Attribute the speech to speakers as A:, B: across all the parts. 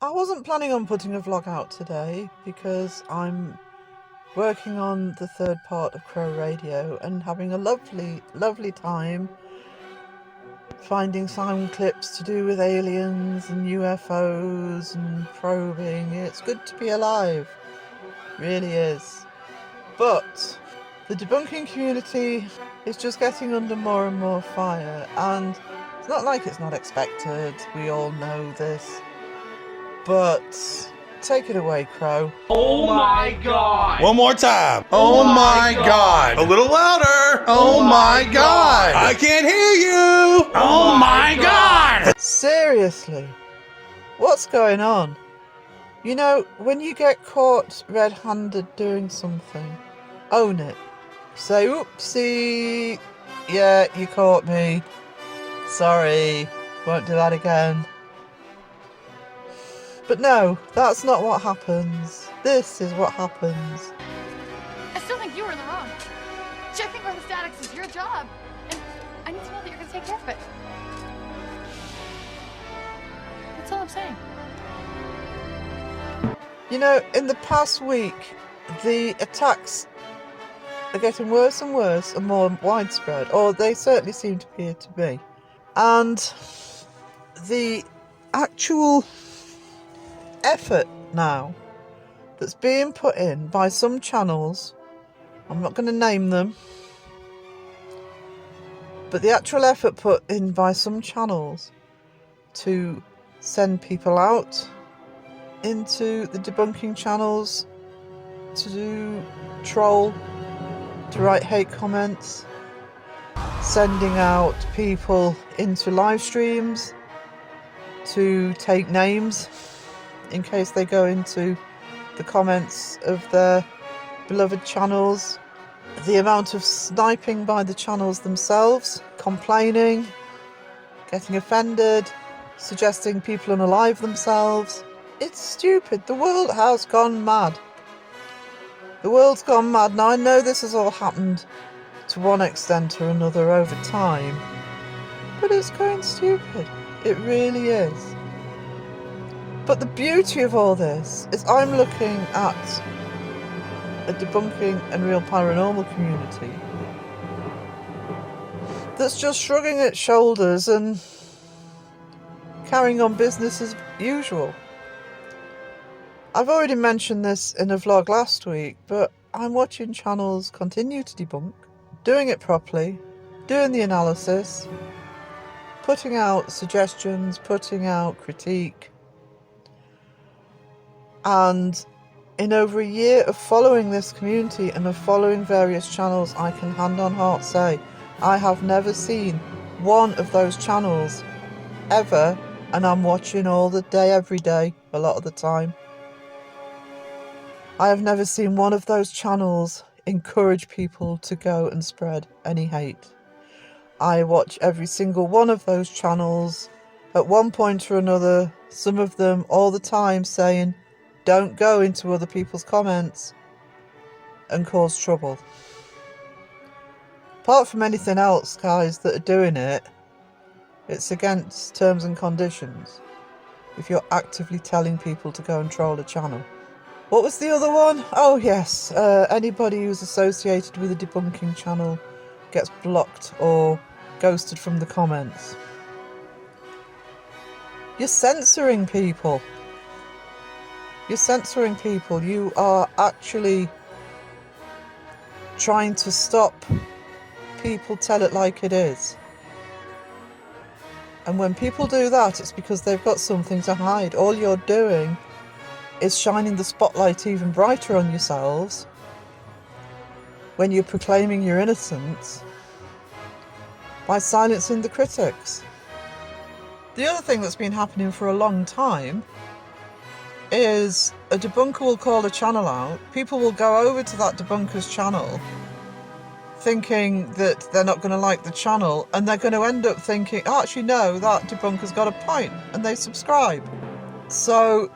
A: I wasn't planning on putting a vlog out today because I'm working on the third part of Crow Radio and having a lovely time finding sound clips to do with aliens and UFOs and probing. It's good to be alive, really is. But the debunking community is just getting under more and more fire, and it's not like it's not expected, we all know this. But take it away, Crow.
B: Oh my god!
C: One more time. Oh my god. A little louder. Oh my god. I can't hear you. Oh my god.
A: Seriously, what's going on? You know, when you get caught red-handed doing something, own it. Say, oopsie, yeah, you caught me. Sorry, won't do that again. But no, that's not what happens. This is what happens.
D: I still think you were in the wrong. Checking orthostatics is your job, and I need to know that you're going to take care of it. That's all I'm saying.
A: You know, in the past week, the attacks are getting worse and worse and more widespread, or they certainly seem to appear to be. And the actual effort now that's being put in by some channels, I'm not going to name them, but the actual effort put in by some channels to send people out into the debunking channels to troll, to write hate comments, sending out people into live streams to take names in case they go into the comments of their beloved channels. The amount of sniping by the channels themselves, complaining, getting offended, suggesting people unalive themselves. It's stupid. The world has gone mad. The world's gone mad. Now, I know this has all happened to one extent or another over time, but it's going stupid. It really is. But the beauty of all this is I'm looking at a debunking and real paranormal community that's just shrugging its shoulders and carrying on business as usual. I've already mentioned this in a vlog last week, but I'm watching channels continue to debunk, doing it properly, doing the analysis, putting out suggestions, putting out critique. And in over a year of following this community and of following various channels, I can hand on heart say I have never seen one of those channels ever, and I'm watching all the day, every day, a lot of the time. I have never seen one of those channels encourage people to go and spread any hate. I watch every single one of those channels at one point or another, some of them all the time, saying, don't go into other people's comments and cause trouble. Apart from anything else, guys, that are doing it, it's against terms and conditions if you're actively telling people to go and troll a channel. What was the other one? Oh yes, anybody who's associated with a debunking channel gets blocked or ghosted from the comments. You're censoring people. You're censoring people. You are actually trying to stop people tell it like it is. And when people do that, it's because they've got something to hide. All you're doing is shining the spotlight even brighter on yourselves when you're proclaiming your innocence by silencing the critics. The other thing that's been happening for a long time is a debunker will call a channel out, people will go over to that debunker's channel thinking that they're not going to like the channel, and they're going to end up thinking, oh, actually no, that debunker's got a point, and they subscribe. So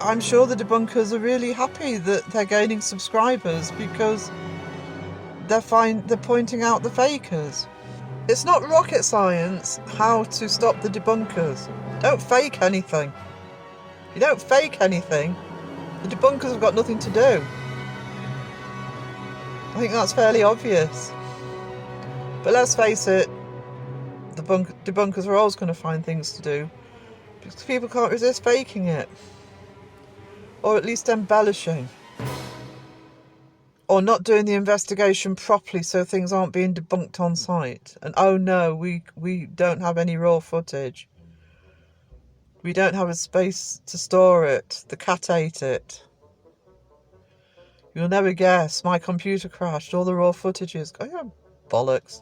A: I'm sure the debunkers are really happy that they're gaining subscribers because they're pointing out the fakers. It's not rocket science how to stop the debunkers. Don't fake anything. You don't fake anything. The debunkers have got nothing to do. I think that's fairly obvious. But let's face it, the debunkers are always going to find things to do because people can't resist faking it. Or at least embellishing. Or not doing the investigation properly so things aren't being debunked on site. And oh no, we don't have any raw footage. We don't have a space to store it. The cat ate it. You'll never guess. My computer crashed. All the raw footage is... Oh yeah, bollocks.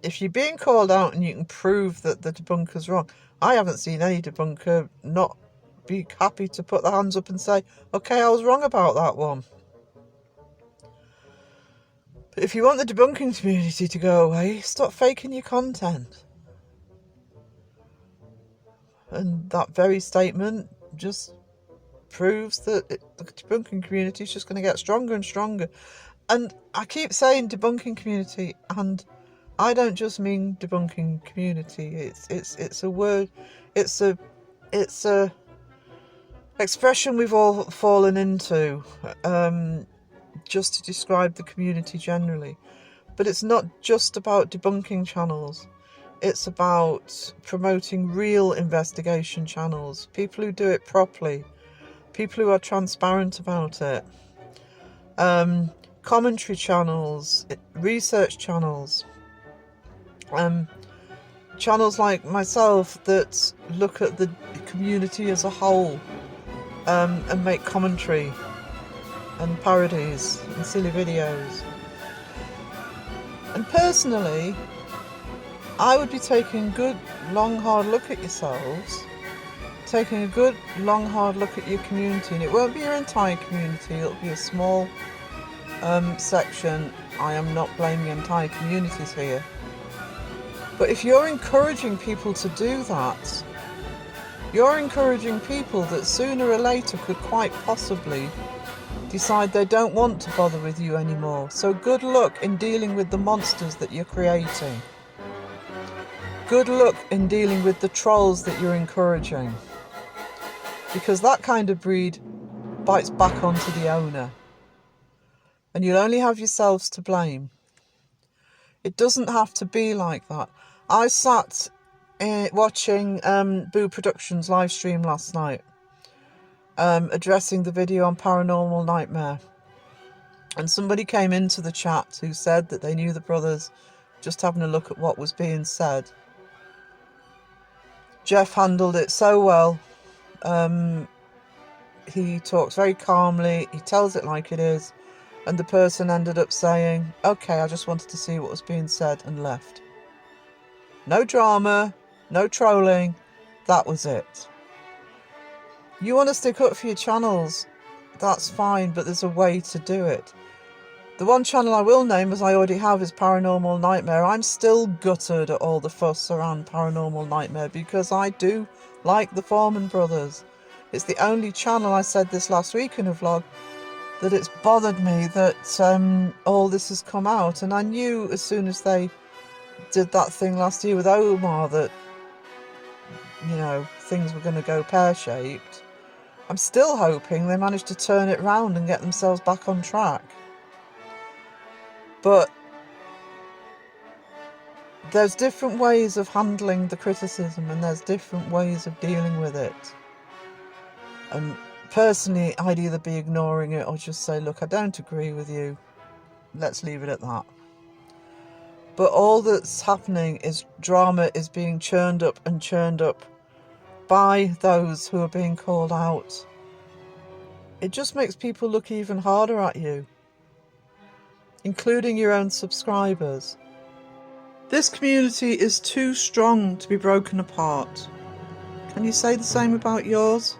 A: If you're being called out and you can prove that the debunker's wrong, I haven't seen any debunker not be happy to put their hands up and say, okay, I was wrong about that one. But if you want the debunking community to go away, stop faking your content. And that very statement just proves that the debunking community is just going to get stronger and stronger. And I keep saying debunking community, and I don't just mean debunking community. It's a word. It's a expression we've all fallen into, just to describe the community generally. But it's not just about debunking channels. It's about promoting real investigation channels, people who do it properly, people who are transparent about it, commentary channels, research channels, channels like myself that look at the community as a whole, and make commentary and parodies and silly videos. And personally, I would be taking a good, long, hard look at yourselves, taking a good, long, hard look at your community, and it won't be your entire community, it'll be a small section. I am not blaming entire communities here. But if you're encouraging people to do that, you're encouraging people that sooner or later could quite possibly decide they don't want to bother with you anymore. So good luck in dealing with the monsters that you're creating. Good luck in dealing with the trolls that you're encouraging. Because that kind of breed bites back onto the owner. And you'll only have yourselves to blame. It doesn't have to be like that. I sat watching Boo Productions live stream last night, addressing the video on Paranormal Nightmare. And somebody came into the chat who said that they knew the brothers, just having a look at what was being said. Jeff handled it so well. He talks very calmly, he tells it like it is, and the person ended up saying, okay, I just wanted to see what was being said, and left. No drama, no trolling, that was it. You want to stick up for your channels, that's fine, but there's a way to do it. The one channel I will name, as I already have, is Paranormal Nightmare. I'm still gutted at all the fuss around Paranormal Nightmare because I do like the Foreman brothers. It's the only channel, I said this last week in a vlog, that it's bothered me that all this has come out. And I knew as soon as they did that thing last year with Omar that, you know, things were going to go pear-shaped. I'm still hoping they managed to turn it round and get themselves back on track. But there's different ways of handling the criticism and there's different ways of dealing with it. And personally, I'd either be ignoring it or just say, look, I don't agree with you. Let's leave it at that. But all that's happening is drama is being churned up by those who are being called out. It just makes people look even harder at you, including your own subscribers. This community is too strong to be broken apart. Can you say the same about yours?